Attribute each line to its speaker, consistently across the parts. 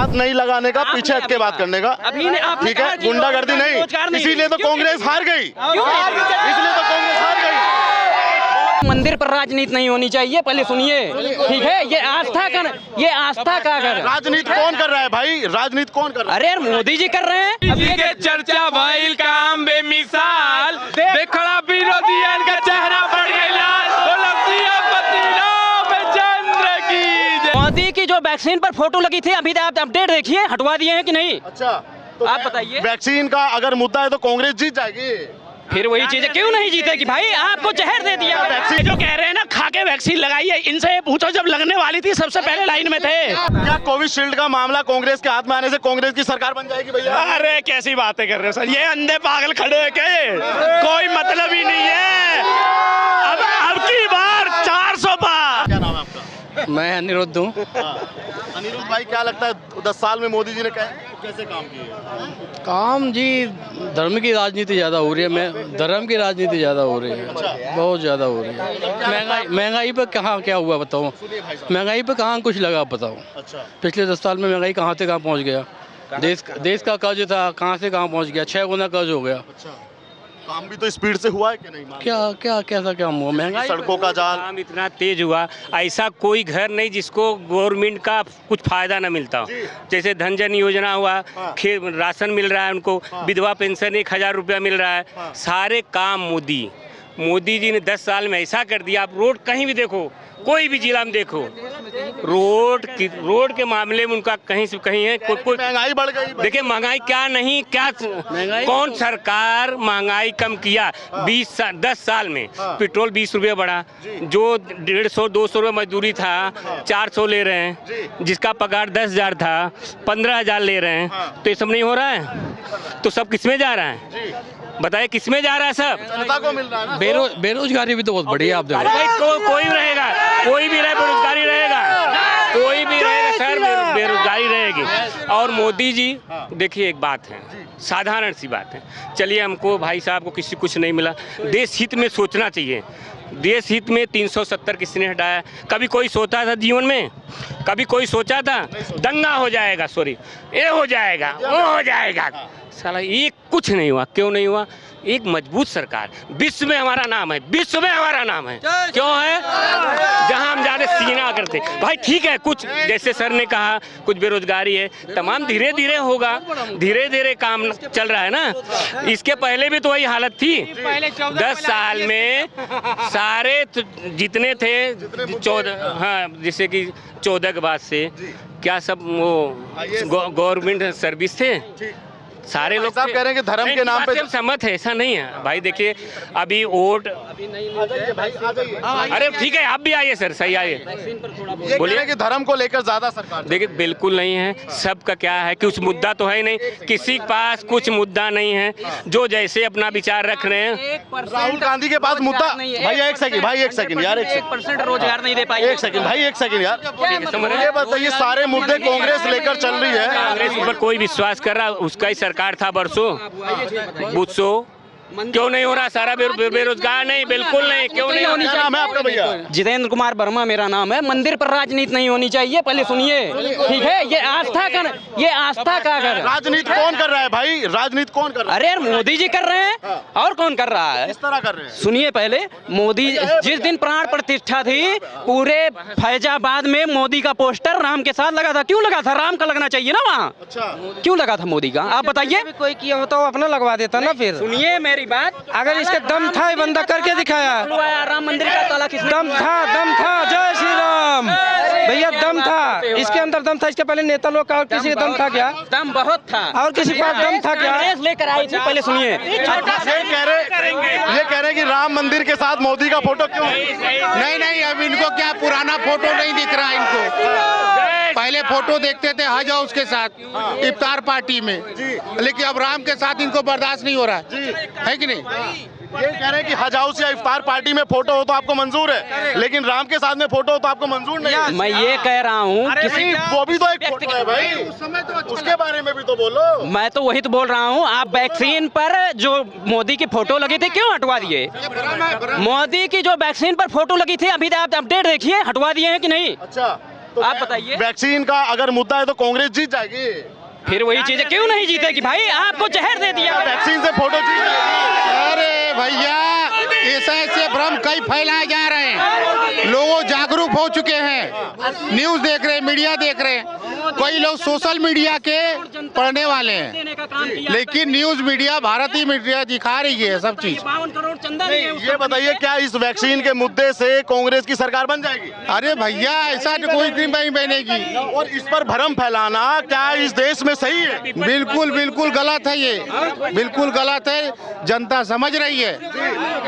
Speaker 1: हाथ नहीं लगाने का, पीछे हट के बात करने का, ठीक है? गुंडागर्दी नहीं, इसीलिए तो कांग्रेस हार गई, इसलिए तो कांग्रेस हार गई।
Speaker 2: मंदिर पर राजनीति नहीं होनी चाहिए, पहले सुनिए, ठीक है? ये आस्था का
Speaker 1: राजनीति कौन कर रहा है भाई? राजनीति कौन कर रहा है?
Speaker 2: अरे मोदी जी कर रहे हैं।
Speaker 3: अब ये चर्चा भइल काम बेमिसाल, देखड़ा विरोधियन का चेहरा बढ़ गइला,
Speaker 2: मोदी की जो वैक्सीन पर फोटो लगी थी, अभी आप अपडेट देखिए, हटवा दिए हैं कि नहीं?
Speaker 1: अच्छा, तो
Speaker 2: आप बताइए।
Speaker 1: वैक्सीन का अगर मुद्दा है तो कांग्रेस जीत जाएगी।
Speaker 2: फिर वही चीजें क्यों नहीं जीतेगी भाई? आपको जहर दे दिया।
Speaker 1: वैक्सीन
Speaker 4: जो कह रहे हैं ना, खा के वैक्सीन लगाई है, इनसे ये पूछो जब लगने वाली थी सबसे पहले लाइन में थे।
Speaker 1: क्या कोविशील्ड का मामला कांग्रेस के हाथ में आने से कांग्रेस की सरकार बन जाएगी भैया?
Speaker 4: अरे कैसी बातें कर रहे हो सर, ये अंधे पागल खड़े हैं के, कोई मतलब ही नहीं है। अब की बार 400 पार।
Speaker 1: क्या नाम है आपका?
Speaker 5: मैं अनिरुद्ध हूँ।
Speaker 1: अनिरुद्ध भाई, क्या लगता है 10 साल में मोदी जी ने कैसे काम किए?
Speaker 5: काम जी, धर्म की राजनीति ज़्यादा हो रही है, मैं धर्म की राजनीति ज़्यादा हो रही है, बहुत ज़्यादा हो रही है। महंगाई पर कहाँ क्या हुआ बताओ? महंगाई पर कहाँ कुछ लगा बताओ?
Speaker 1: अच्छा,
Speaker 5: पिछले 10 साल में महंगाई कहाँ से कहाँ पहुँच गया? देश का कर्ज था, कहाँ से कहाँ पहुँच गया? 6 गुना कर्ज हो गया।
Speaker 1: अच्छा, काम भी तो स्पीड से हुआ है कि नहीं?
Speaker 5: कैसा क्या हुआ? महंगाई,
Speaker 1: सड़कों का जाल
Speaker 6: काम इतना तेज हुआ, ऐसा कोई घर नहीं जिसको गवर्नमेंट का कुछ फायदा न मिलता हो। जैसे धन जन योजना हुआ, राशन मिल रहा है उनको, विधवा पेंशन 1000 रुपया मिल रहा है। सारे काम मोदी जी ने 10 साल में ऐसा कर दिया। आप रोड कहीं भी देखो, कोई भी जिला में देखो, रोड के मामले में उनका कहीं से कहीं है। कोई
Speaker 1: महंगाई बढ़ गई।
Speaker 6: देखिए महंगाई क्या नहीं, क्या कौन सरकार महंगाई कम किया? 10 साल में पेट्रोल 20 रुपये बढ़ा, जो 150-200 रुपये मजदूरी था 400 ले रहे हैं, जिसका पगार 10,000 था 15,000 ले रहे हैं। तो ये सब नहीं हो रहा है, तो सब किसमें जा रहा है? बताइए किसमें जा रहा है? सब
Speaker 1: जनता को मिल रहा है ना।
Speaker 5: बेरोजगारी भी तो बहुत बढ़ी है। आप देखो,
Speaker 6: भाई कोई रहेगा, कोई भी रहे, बेरोजगारी रहेगा, कोई भी रहेगा सर, बेरोजगारी रहेगी। और मोदी जी, देखिए एक बात है, साधारण सी बात है, चलिए हमको भाई साहब को किसी कुछ नहीं मिला, देश हित में सोचना चाहिए। देश हित में 370 किसने हटाया? कभी कोई सोचा था जीवन में? कभी कोई सोचा था? दंगा हो जाएगा, सॉरी, ये हो जाएगा, वो हो जाएगा, साला ये कुछ नहीं हुआ। क्यों नहीं हुआ? एक मजबूत सरकार, विश्व में हमारा नाम है, विश्व में हमारा नाम है। क्यों है? जहां हम जाने सीना करते भाई। ठीक है, कुछ जैसे सर ने कहा कुछ बेरोजगारी है, तमाम धीरे धीरे होगा, धीरे धीरे काम चल रहा है ना। इसके पहले भी तो वही हालत थी। 10 साल में सारे जितने थे 14, हाँ, जैसे कि 14 के बाद से क्या सब वो गवर्नमेंट सर्विस थे, सारे लोग
Speaker 1: साहब कह रहे हैं कि धर्म के नाम पे
Speaker 6: सहमत है। ऐसा नहीं है भाई, देखिए अभी वोट, अरे ठीक है आप भी आइए सर, सही आइए,
Speaker 1: बोलिए कि धर्म को लेकर ज्यादा सरकार।
Speaker 6: देखिए बिल्कुल नहीं है, सबका क्या है कि कुछ मुद्दा तो है नहीं, किसी के पास कुछ मुद्दा नहीं है, जो जैसे अपना विचार रख रहे हैं।
Speaker 1: राहुल गांधी के पास मुद्दा, भाई एक सेकंड यार,
Speaker 2: 1% रोजगार नहीं दे पाई।
Speaker 1: एक सेकंड यार, ये बताइए, सारे मुद्दे कांग्रेस लेकर चल रही है,
Speaker 6: कांग्रेस ऊपर कोई विश्वास कर रहा? उसका ही सरकार था बरसों, क्यों नहीं हो रहा? सारा बेरोजगार नहीं, बिल्कुल नहीं, क्यों नहीं होनी चाहिए?
Speaker 1: नाम है आपका भैया?
Speaker 2: जितेंद्र कुमार वर्मा मेरा नाम है। मंदिर पर राजनीति नहीं होनी चाहिए, पहले सुनिए, ठीक है? ये आस्था का
Speaker 1: राजनीति कौन कर रहा है भाई? राजनीति कौन कर रहा है?
Speaker 2: अरे मोदी जी कर रहे हैं, और कौन कर रहा है?
Speaker 1: किस तरह कर रहे हैं?
Speaker 2: सुनिए पहले, मोदी जिस दिन प्राण प्रतिष्ठा थी, पूरे फैजाबाद में मोदी का पोस्टर राम के साथ लगा था। क्यों लगा था? राम का लगना चाहिए ना वहाँ।
Speaker 1: अच्छा,
Speaker 2: क्यों लगा था मोदी का? आप बताइए।
Speaker 7: कोई किया होता वो अपना लगवा देता ना। फिर
Speaker 2: सुनिए मेरी बात,
Speaker 7: अगर इसका दम था, ये बंदा करके दिखाया।
Speaker 2: राम मंदिर का ताला किसने?
Speaker 7: दम था। जय श्री राम भैया, दम था, इसके अंदर दम था। इसके पहले नेता लोग का और किसी का दम था क्या?
Speaker 2: दम बहुत था।
Speaker 7: और किसी के पास दम था क्या?
Speaker 2: लेकर आई थी, पहले सुनिए।
Speaker 1: ये कह रहे कि राम मंदिर के साथ मोदी का फोटो क्यों?
Speaker 8: नहीं, अब इनको क्या पुराना फोटो नहीं दिख रहा इनको। पहले फोटो देखते थे हज हाउस के साथ इफ्तार पार्टी में, लेकिन अब राम के साथ इनको बर्दाश्त नहीं हो रहा है कि नहीं?
Speaker 1: ये कह रहे हैं कि हज हाउस या इफ्तार पार्टी में फोटो हो तो आपको मंजूर है, लेकिन राम के साथ में फोटो हो तो आपको मंजूर नहीं है।
Speaker 2: मैं ये कह रहा हूँ,
Speaker 1: वो भी तो एक फोटो है भाई, उसके बारे में भी तो बोलो।
Speaker 2: मैं तो वही तो बोल रहा हूँ। आप वैक्सीन पर जो मोदी की फोटो लगी थी क्यों हटवा दिए? मोदी की जो वैक्सीन पर फोटो लगी थी, अभी आप अपडेट देखिए, हटवा दिए हैं कि नहीं?
Speaker 1: अच्छा,
Speaker 2: आप बताइए।
Speaker 1: वैक्सीन का अगर मुद्दा है तो कांग्रेस जीत जाएगी।
Speaker 2: फिर वही चीज है, क्यों नहीं जीतेगी भाई? आपको जहर दे दिया,
Speaker 1: वैक्सीन से फोटो जीत जाएगी।
Speaker 8: अरे भैया, ऐसे भ्रम कई फैलाए जा रहे हैं। लोग जागरूक हो चुके हैं, न्यूज देख रहे हैं, मीडिया देख रहे हैं। कई लोग सोशल मीडिया के पढ़ने वाले हैं, लेकिन न्यूज मीडिया, भारतीय मीडिया दिखा रही है सब चीज।
Speaker 2: 52 करोड़ चंदा नहीं है।
Speaker 1: ये बताइए, क्या इस वैक्सीन के मुद्दे से कांग्रेस की सरकार बन जाएगी?
Speaker 8: अरे भैया, ऐसा तो कोई नहीं बनेगी।
Speaker 1: और इस पर भ्रम फैलाना क्या इस देश में सही है?
Speaker 8: बिल्कुल बिल्कुल गलत है, ये बिल्कुल गलत है। जनता समझ रही है,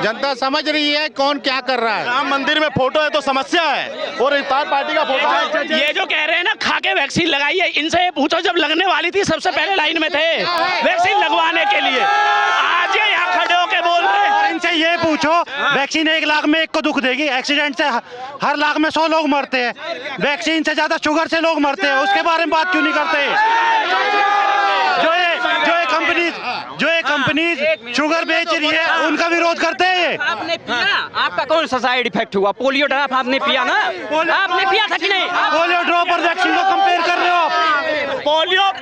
Speaker 8: जनता समझ रही है कौन क्या कर रहा है।
Speaker 1: राम मंदिर में फोटो है तो समस्या है, और इफ्तार पार्टी का फोटो है।
Speaker 4: ये जो कह रहे हैं ना खा के वैक्सीन लगाई है, इनसे ये पूछो जब लगने वाली थी सबसे पहले लाइन में थे वैक्सीन लगवाने के लिए, आज ये यहाँ खड़े होके बोल रहे हैं।
Speaker 9: इनसे ये पूछो, वैक्सीन 1 लाख में 1 को दुख देगी? एक्सीडेंट से हर लाख में 100 लोग मरते हैं, वैक्सीन से ज्यादा शुगर से लोग मरते हैं, उसके बारे में बात क्यों नहीं करते? जो ये कंपनी शुगर बेच रही है, उनका विरोध करते हैं।
Speaker 2: आपने पिया? आपका कौन सा साइड इफेक्ट हुआ? पोलियो ड्रॉप आपने पिया ना? आपने पिया था कि नहीं?
Speaker 9: पोलियो ड्रॉप और वैक्सीन को कंपेयर कर रहे हो आप?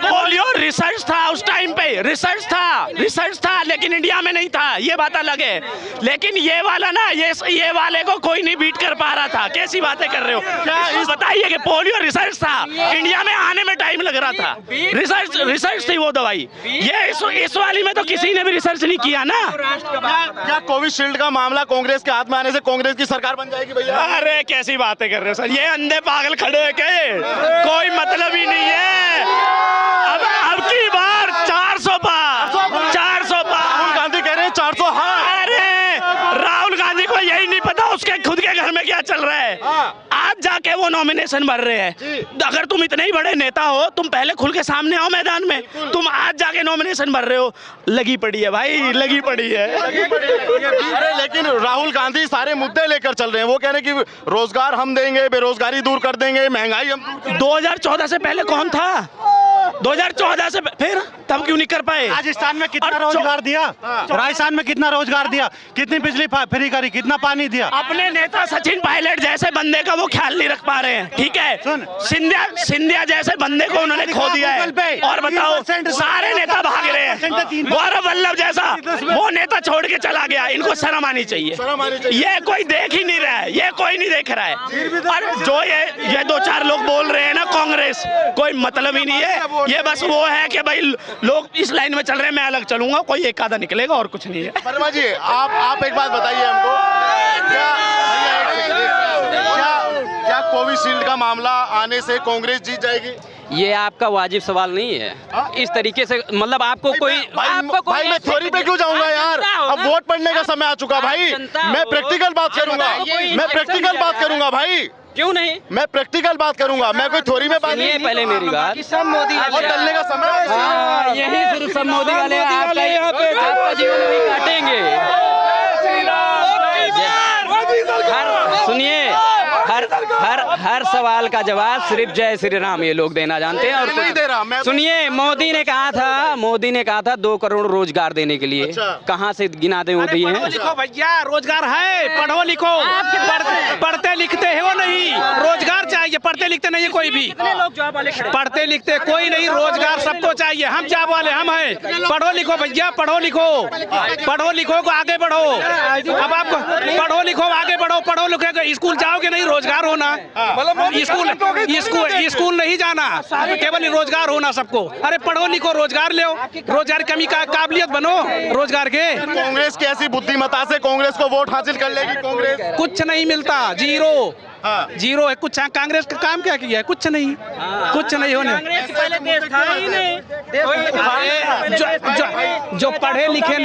Speaker 4: पोलियो रिसर्च था उस टाइम पे, रिसर्च था, लेकिन इंडिया में नहीं था, ये बात अलग है। लेकिन ये वाला ना, ये वाले को कोई नहीं बीट कर पा रहा था। कैसी बातें कर रहे हो? क्या बताइए कि पोलियो रिसर्च था, इंडिया में आने में टाइम लग रहा था, रिसर्च थी वो दवाई। ये इस वाली में तो किसी ने भी रिसर्च नहीं किया ना।
Speaker 1: क्या कोविशील्ड का मामला कांग्रेस के हाथ में आने से कांग्रेस की सरकार बन जाएगी भैया?
Speaker 4: अरे कैसी बातें कर रहे हो सर, ये अंधे पागल खड़े हैं क्या? कोई मतलब ही नहीं है। अब की बार 400 पार।
Speaker 1: राहुल गांधी कह रहे हैं 400 हाँ।
Speaker 4: अरे राहुल गांधी को यही नहीं पता उसके खुद के घर में क्या चल रहा है। आज जाके वो नॉमिनेशन भर रहे हैं। अगर तुम इतने ही बड़े नेता हो, तुम पहले खुल के सामने आओ मैदान में। तुम आज जाके नॉमिनेशन भर रहे हो, लगी पड़ी है भाई, लगी पड़ी है।
Speaker 1: अरे लेकिन राहुल गांधी सारे मुद्दे लेकर चल रहे हैं। वो कह रहे हैं कि रोजगार हम देंगे, बेरोजगारी दूर कर देंगे, महंगाई हम।
Speaker 4: 2014 से पहले कौन था? 2014 से फिर तब क्यों नहीं कर पाए?
Speaker 9: राजस्थान में कितना रोजगार दिया? राजस्थान में कितना रोजगार दिया? कितनी बिजली फ्री करी? कितना पानी दिया?
Speaker 4: अपने नेता सचिन पायलट जैसे बंदे का वो ख्याल नहीं रख पा रहे हैं, ठीक है? सिंधिया जैसे बंदे को उन्होंने खो दिया है। और बताओ, सारे नेता भाग रहे हैं। गौरव वल्लभ जैसा वो नेता छोड़ के चला गया। इनको शर्म आनी चाहिए। ये कोई देख ही नहीं रहा है, ये कोई नहीं देख रहा है। और जो ये 2-4 लोग बोल रहे हैं ना कांग्रेस, कोई मतलब ही नहीं है। ये बस वो है कि भाई लोग इस लाइन में चल रहे हैं, मैं अलग चलूंगा, कोई एक आधा निकलेगा और कुछ नहीं है।
Speaker 1: वर्मा जी, आप एक बात बताइए हमको, क्या कोविशील्ड का मामला आने से कांग्रेस जीत जाएगी?
Speaker 2: ये आपका वाजिब सवाल नहीं है। इस तरीके से मतलब आपको कोई
Speaker 1: भाई मैं थ्योरी पे क्यों जाऊंगा यार? अब वोट पड़ने का समय आ चुका भाई। मैं प्रैक्टिकल बात करूंगा, भाई।
Speaker 2: क्यों नहीं?
Speaker 1: मैं प्रैक्टिकल बात करूंगा, मैं कोई थ्योरी में बात नहीं।
Speaker 2: पहले मेरी बात,
Speaker 7: सब मोदी
Speaker 1: और डलने का समय
Speaker 2: यही सिर्फ सब मोदी वाले आपका जीवन वही काटेंगे। सुनिए, हर सवाल का जवाब सिर्फ जय श्री राम ये लोग देना जानते हैं। और
Speaker 1: नहीं दे रहा मैं।
Speaker 2: सुनिए, मोदी ने कहा था 2 करोड़ रोजगार देने के लिए। कहाँ से गिना दे वो दिए हैं?
Speaker 4: लिखो भैया, रोजगार है, पढ़ो लिखो। पढ़ते लिखते है वो नहीं, रोजगार चाहिए। पढ़ते लिखते नहीं है कोई भी, पढ़ते लिखते कोई नहीं, रोजगार सबको चाहिए। हम जॉब वाले हम हैं। पढ़ो लिखो भैया, पढ़ो लिखो को आगे बढ़ो। अब आप पढ़ो लिखो आगे बढ़ो, पढ़ो लिखो, स्कूल जाओगे नहीं, रोजगार होना। स्कूल नहीं जाना, केवल रोजगार होना सबको। अरे पढ़ो लिखो, रोजगार लो, रोजगार कमी का काबिलियत बनो रोजगार के।
Speaker 1: कांग्रेस की ऐसी बुद्धिमत्ता से कांग्रेस को वोट हासिल कर लेगी कांग्रेस?
Speaker 4: कुछ नहीं मिलता, जीरो है। कुछ कांग्रेस का काम क्या किया है? कुछ नहीं, कुछ नहीं होने। जो पढ़े लिखे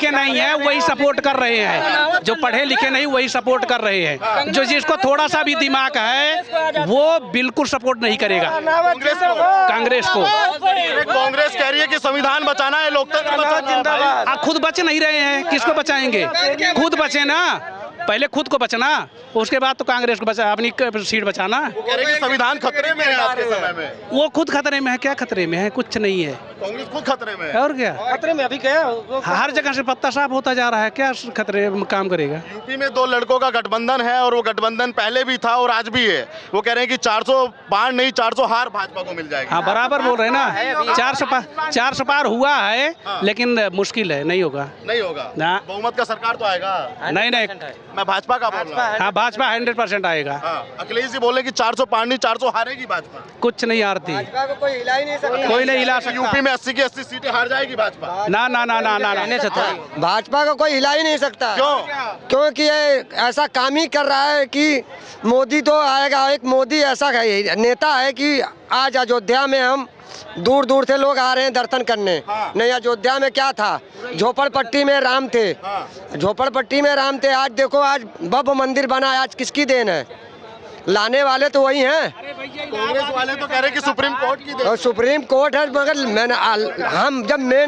Speaker 4: नहीं है वही सपोर्ट कर रहे हैं। जो पढ़े लिखे नहीं वही सपोर्ट कर रहे हैं। जो जिसको थोड़ा सा भी दिमाग है वो बिल्कुल सपोर्ट नहीं करेगा कांग्रेस को।
Speaker 1: कांग्रेस कह रही है कि संविधान बचाना है, लोकतंत्र बचाना है।
Speaker 4: खुद बच नहीं रहे हैं, किसको बचाएंगे? खुद बचे ना, पहले खुद को बचना, उसके बाद तो कांग्रेस को बचा, अपनी सीट बचाना।
Speaker 1: वो कह रहे हैं कि संविधान खतरे में है आज के समय में।
Speaker 4: वो खुद खतरे में है, क्या खतरे में है? कुछ नहीं है।
Speaker 1: कांग्रेस खुद खतरे में है।
Speaker 7: और क्या
Speaker 10: खतरे में अभी क्या
Speaker 7: हर जगह से पत्ता साफ होता जा रहा है, क्या खतरे में काम करेगा।
Speaker 1: यूपी में 2 लड़कों का गठबंधन है और वो गठबंधन पहले भी था और आज भी है। वो कह रहे हैं कि 400 पार नहीं 400 हार भाजपा को मिल जाएगी।
Speaker 7: हाँ बराबर बोल रहे हैं ना, 400 पार हुआ है लेकिन मुश्किल है, नहीं होगा।
Speaker 1: नहीं होगा
Speaker 7: ना।
Speaker 1: बहुमत का सरकार तो आएगा।
Speaker 7: नहीं
Speaker 1: मैं भाजपा का बोल रहा हूँ।
Speaker 7: हाँ भाजपा 100% आएगा।
Speaker 1: अखिलेश जी बोले कि 400 पार नहीं 400 हारेगी भाजपा।
Speaker 7: कुछ नहीं हारती,
Speaker 10: कोई हिला ही नहीं सकता।
Speaker 7: कोई नहीं हिला सकता।
Speaker 1: यूपी में 80 की 80 सीटें हार जाएगी भाजपा।
Speaker 7: ना ना ना ना ना,
Speaker 10: भाजपा को कोई हिला ही नहीं सकता।
Speaker 1: क्यों?
Speaker 10: क्योंकि ये ऐसा काम ही कर रहा है कि मोदी तो आएगा। एक मोदी ऐसा नेता है कि आज अयोध्या में हम दूर दूर से लोग आ रहे हैं दर्शन करने। नहीं, अयोध्या में क्या था, झोपड़पट्टी में राम थे। झोपड़पट्टी में राम थे, आज देखो आज भव्य मंदिर बना है। आज किसकी देन है? लाने वाले तो वही हैं।
Speaker 1: कांग्रेस वाले तो कह रहे हैं कि सुप्रीम कोर्ट की
Speaker 10: और सुप्रीम कोर्ट है, मगर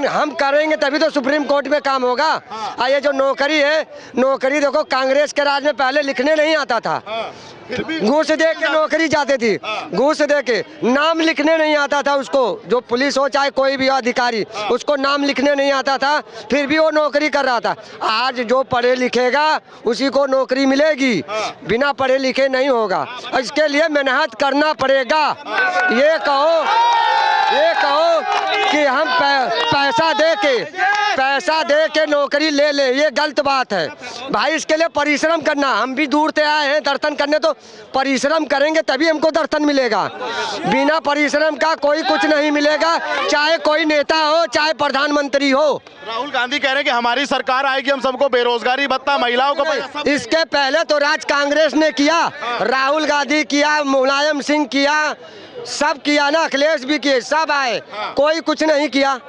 Speaker 10: हम करेंगे तभी तो सुप्रीम कोर्ट में काम होगा। ये जो नौकरी है, नौकरी देखो कांग्रेस के राज में पहले लिखने नहीं आता था। घूस दे के नौकरी जाते थी, घूस दे के नाम लिखने नहीं आता था उसको। जो पुलिस हो चाहे कोई भी अधिकारी, उसको नाम लिखने नहीं आता था, फिर भी वो नौकरी कर रहा था। आज जो पढ़े लिखेगा उसी को नौकरी मिलेगी, बिना पढ़े लिखे नहीं होगा। इसके लिए मेहनत करना पड़ेगा। ये कहो कि हम पैसा दे के नौकरी ले ले, ये गलत बात है भाई। इसके लिए परिश्रम करना। हम भी दूर से आए हैं दर्शन करने, तो परिश्रम करेंगे तभी हमको दर्शन मिलेगा। बिना परिश्रम का कोई कुछ नहीं मिलेगा, चाहे कोई नेता हो चाहे प्रधानमंत्री हो।
Speaker 1: राहुल गांधी कह रहे हैं कि हमारी सरकार आएगी, हम सबको बेरोजगारी भत्ता, महिलाओं को।
Speaker 10: इसके पहले तो राज कांग्रेस ने किया, राहुल गांधी किया, मुलायम सिंह किया, सब किया ना, अखिलेश भी किए, सब आए, कोई कुछ नहीं किया।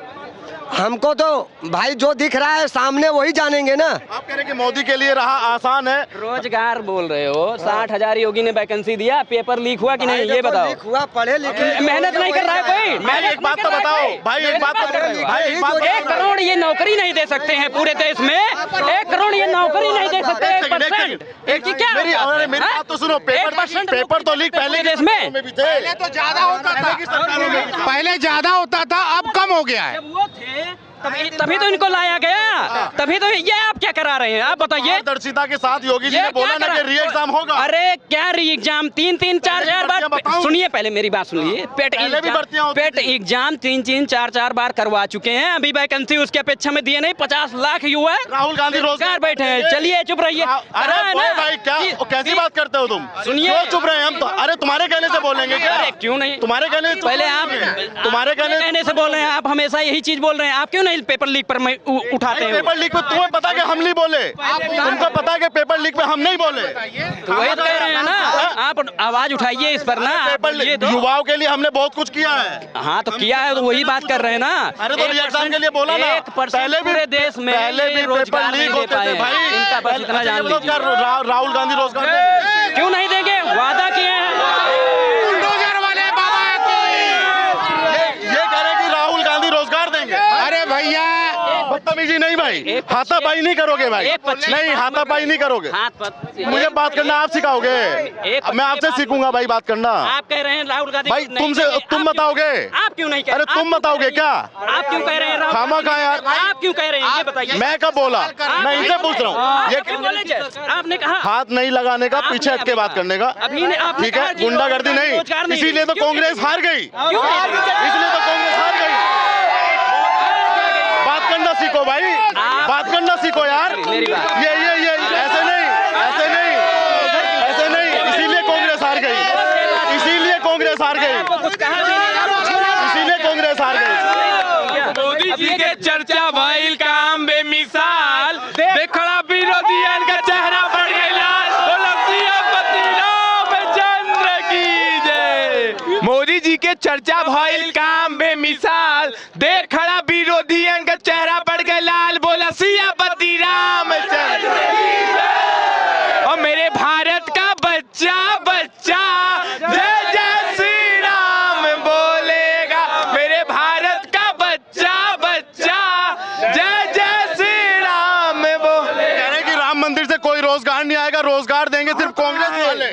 Speaker 10: हमको तो भाई जो दिख रहा है सामने वही जानेंगे ना।
Speaker 1: आप कह रहे हैं कि मोदी के लिए रहा आसान है।
Speaker 2: रोजगार बोल रहे हो, 60,000 योगी ने वैकेंसी दिया, पेपर लीक हुआ कि नहीं ये बताओ।
Speaker 10: लीक हुआ, पढ़े लिखे,
Speaker 2: मेहनत नहीं कर रहा है कोई।
Speaker 1: भाई एक बात तो बताओ, भाई एक बात तो
Speaker 2: 1 करोड़ ये नौकरी नहीं दे सकते हैं पूरे देश में। 1 करोड़ ये नौकरी नहीं दे सकते। 1% क्या?
Speaker 1: मेरी बात तो सुनो। पेपर तो लीक पहले
Speaker 2: देश में
Speaker 8: पहले तो ज्यादा होता था, पहले ज्यादा होता था, अब कम हो गया है।
Speaker 2: वो थे तभी तो इनको लाया गया, तभी तो ये आप क्या करा रहे हैं आप बताइए।
Speaker 1: पारदर्शिता के साथ योगी जी ने बोला ना कि री एग्जाम होगा।
Speaker 2: अरे क्या री एग्जाम, 3-3, 4-4 बार। सुनिए पहले मेरी बात सुनिए। पेट एग्जाम 3-3, 4-4 बार करवा चुके हैं। अभी वैकेंसी उसके अपेक्षा में दिए नहीं। 50 लाख युवा
Speaker 1: राहुल गांधी रोजगार
Speaker 2: बैठे हैं। चलिए चुप रहिए।
Speaker 1: अरे भाई क्या कैसी बात करते हो तुम?
Speaker 2: सुनिए
Speaker 1: चुप रहे हम तो। अरे तुम्हारे कहने से बोलेंगे क्या?
Speaker 2: क्यों नहीं?
Speaker 1: तुम्हारे कहने
Speaker 2: पहले आप
Speaker 1: तुम्हारे कहने
Speaker 2: से बोल रहे हैं। आप हमेशा यही चीज बोल रहे हैं। आप क्यों नहीं पेपर लीक पर उठाते हैं?
Speaker 1: पेपर लीक पे तुम्हें पता है कि हम नहीं बोले? तुमको पता है कि पेपर लीक पे हम नहीं बोले?
Speaker 2: तो वही तो कह रहे हैं ना, आप आवाज उठाइए इस पर ना।
Speaker 1: पेपर लीक युवाओं के लिए हमने बहुत कुछ किया है।
Speaker 2: हाँ तो किया है, तो वही बात कर रहे हैं ना।
Speaker 1: अरे तो एग्जाम के लिए बोला ना।
Speaker 2: 1% पूरे देश में
Speaker 1: पहले भी पेपर लीक होते थे भाई।
Speaker 2: इनका बस इतना जान लीजिए।
Speaker 1: राहुल गांधी रोजगार
Speaker 2: क्यों नहीं देंगे? वादा किए हैं।
Speaker 1: ये कह रहे कि राहुल गांधी रोजगार देंगे।
Speaker 8: अरे भैया
Speaker 1: बदतमीजी नहीं भाई, हाथापाई नहीं करोगे भाई, नहीं हाथापाई नहीं करोगे। मुझे बात करना आप सिखाओगे, मैं आपसे सीखूंगा भाई बात करना।
Speaker 2: आप कह रहे हैं राहुल गांधी
Speaker 1: भाई तुमसे तुम बताओगे?
Speaker 2: आप क्यों नहीं?
Speaker 1: अरे तुम बताओगे क्या?
Speaker 2: आप क्यों कह रहे हैं?
Speaker 1: खामा कहा यार,
Speaker 2: आप क्यों कह रहे हैं ये बताइए।
Speaker 1: मैं कब बोला? मैं इनसे पूछ रहा हूँ। ये
Speaker 2: आपने कहा
Speaker 1: हाथ नहीं लगाने का, पीछे हट के बात करने का, ठीक है? गुंडागर्दी नहीं, इसीलिए तो कांग्रेस हार गई। इसलिए तो कांग्रेस हार गई। बात करना सीखो भाई, बात करना सीखो यार। ये ऐसे नहीं, ऐसे नहीं, ऐसे नहीं। इसीलिए कांग्रेस हार गई, इसीलिए कांग्रेस हार गई, इसीलिए कांग्रेस हार गई।
Speaker 3: मोदी जी के चर्चा भइल काम बेमिसाल, देखड़ा विरोधियन का चेहरा बढ़ गया लाल। रामचंद्र की जय। मोदी जी के चर्चा भइल काम बेमिसाल, देख खड़ा विरोधियन का चेहरा बढ़ गया लाल। बोला सियापति रामचंद्र की जय। और मेरे भारत का बच्चा बच्चा जय जय श्री राम बोलेगा। मेरे भारत का बच्चा बच्चा जय जय श्री राम बोलेगा।
Speaker 1: कह रहे कि राम मंदिर से कोई रोजगार नहीं आएगा, रोजगार देंगे सिर्फ कांग्रेस वाले।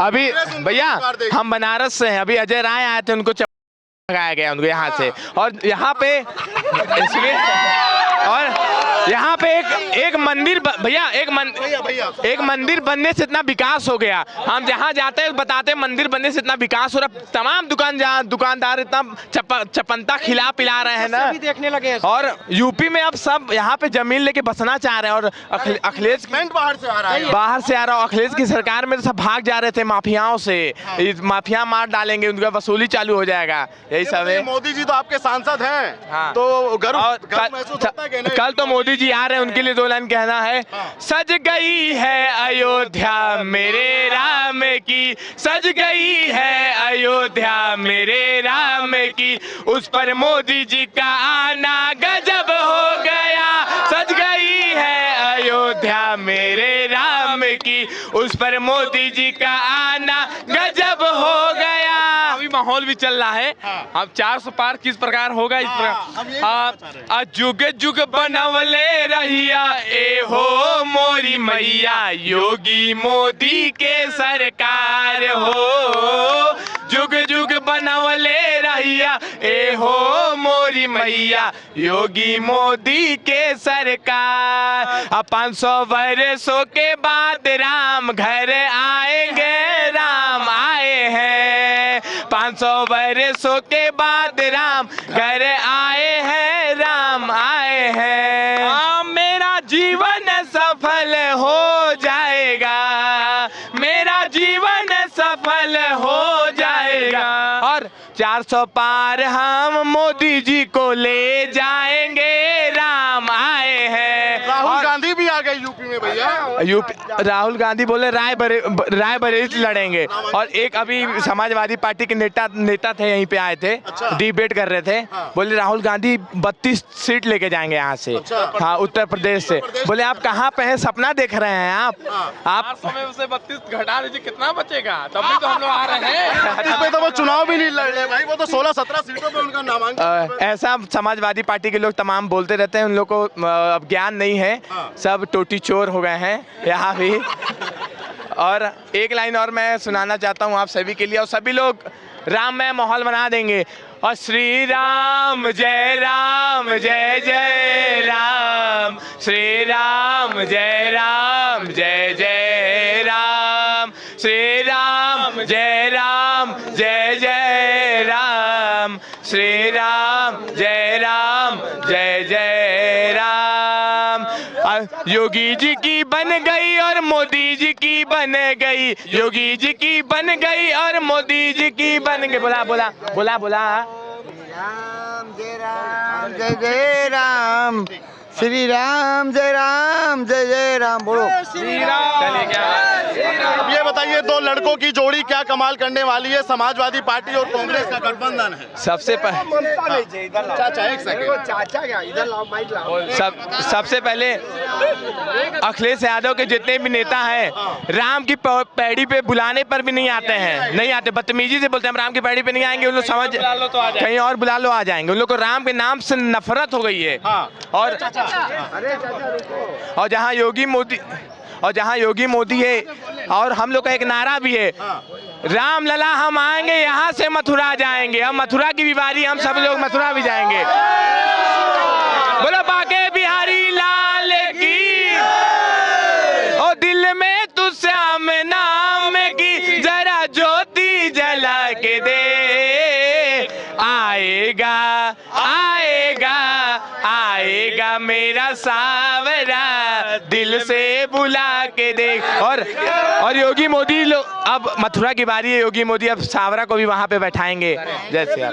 Speaker 3: अभी भैया हम बनारस से हैं, अभी अजय राय आए थे, उनको लगाया गया उनको यहाँ से। और यहाँ पे और यहाँ पे एक मंदिर भैया एक मंदिर बनने से इतना विकास हो गया। हम जहाँ जाते हैं बताते हैं मंदिर बनने से इतना विकास हो रहा, तमाम दुकानदार इतना चपंता खिला पिला रहे हैं ना,
Speaker 7: देखने लगे हैं।
Speaker 3: और यूपी में अब सब यहाँ पे जमीन लेके बसना चाह रहे हैं। और अखिलेश
Speaker 1: बाहर से आ रहा है,
Speaker 3: अखिलेश की सरकार में तो सब भाग जा रहे थे माफियाओं से, माफिया मार डालेंगे, उनका वसूली चालू हो जाएगा, यही सब है।
Speaker 1: मोदी जी तो आपके सांसद हैं,
Speaker 3: हाँ।
Speaker 1: तो कल तो मोदी जी आ रहे हैं, उनके लिए 2 लाइन कहना है।
Speaker 3: सज गई है अयोध्या मेरे राम की, सज गई है अयोध्या मेरे राम की, उस पर मोदी जी का आना गजब हो गया। सज गई है अयोध्या मेरे राम की, उस पर मोदी जी का आना गजब हो गया। अभी माहौल भी चल रहा है। अब 400 पार किस प्रकार होगा इस प्रकार, जुग जुग बनवले रहिया ए हो मोरी मैया, योगी मोदी के सरकार हो, जुग जुग बनवले रहिया ए हो मोरी मैया, योगी मोदी के सरकार। अब 500 वर्षों के बाद राम घर आएंगे, राम आए हैं। 500 वर्षों के बाद राम घर आए हैं, राम आए हैं। मेरा जीवन सफल हो जाएगा, मेरा जीवन सफल हो जाएगा। और 400 पार हम मोदी जी को ले जाएंगे, राम आए हैं।
Speaker 1: राहुल गांधी भी आ गए यूपी में भैया,
Speaker 3: राहुल गांधी बोले रायबरेली से लड़ेंगे। और एक अभी समाजवादी पार्टी के नेता थे, यहीं पे आए थे, डिबेट कर रहे थे, बोले राहुल गांधी 32 सीट लेके जाएंगे यहाँ से, हाँ उत्तर प्रदेश से। बोले आप कहाँ पे हैं, सपना देख रहे हैं आप समय से 32 घटा दीजिए, कितना बचेगा, तब भी तो हम लोग आ रहे हैं।
Speaker 1: इसमें तो वो चुनाव भी नहीं लड़ रहे भाई, वो तो 16-17 सीटों पे उनका नामांकन।
Speaker 3: ऐसा समाजवादी पार्टी के लोग तमाम बोलते रहते हैं, उन लोग को अब ज्ञान नहीं है, सब टोटी चोर हो गए हैं यहाँ भी। और एक लाइन और मैं सुनाना चाहता हूँ आप सभी के लिए, और सभी लोग राममय माहौल बना देंगे। और श्री राम जय जय राम, श्री राम जय जय राम, श्री राम जय जय राम, श्री राम जय जय राम। योगी जी की बन गई और मोदी जी की बन गई, योगी जी की बन गई और मोदी जी की बन गई। बोला बोला बोला बोला
Speaker 11: राम जय जय राम, श्री राम जय राम, बोलो
Speaker 3: श्री राम। चलिए क्या
Speaker 1: अब ये बताइए, 2 लड़कों की जोड़ी क्या कमाल करने वाली है, समाजवादी पार्टी और कांग्रेस का गठबंधन है।
Speaker 3: सबसे पहले अखिलेश यादव के जितने भी नेता हैं, राम की पैड़ी पे बुलाने पर भी नहीं आते, बदतमीजी से बोलते हैं हम राम की पैड़ी पे नहीं आएंगे। उन लोग समझ कहीं और बुला लो आ जाएंगे। उन लोग को राम के नाम से नफरत हो गई है। और जहाँ योगी मोदी है, और हम लोग का एक नारा भी है, राम लला हम आएंगे यहाँ से मथुरा जाएंगे। हम मथुरा की भी बारी, हम सब लोग मथुरा भी जाएंगे। बोलो बाके बिहारी लाल की, और दिल में तू श्याम नाम की जरा ज्योति जला के दे, आएगा आएगा आएगा मेरा सावरा, दिल से बुला के देख। और योगी मोदी अब मथुरा की बारी है, योगी मोदी अब सावरा को भी वहां पे बैठाएंगे। जय श्री राम।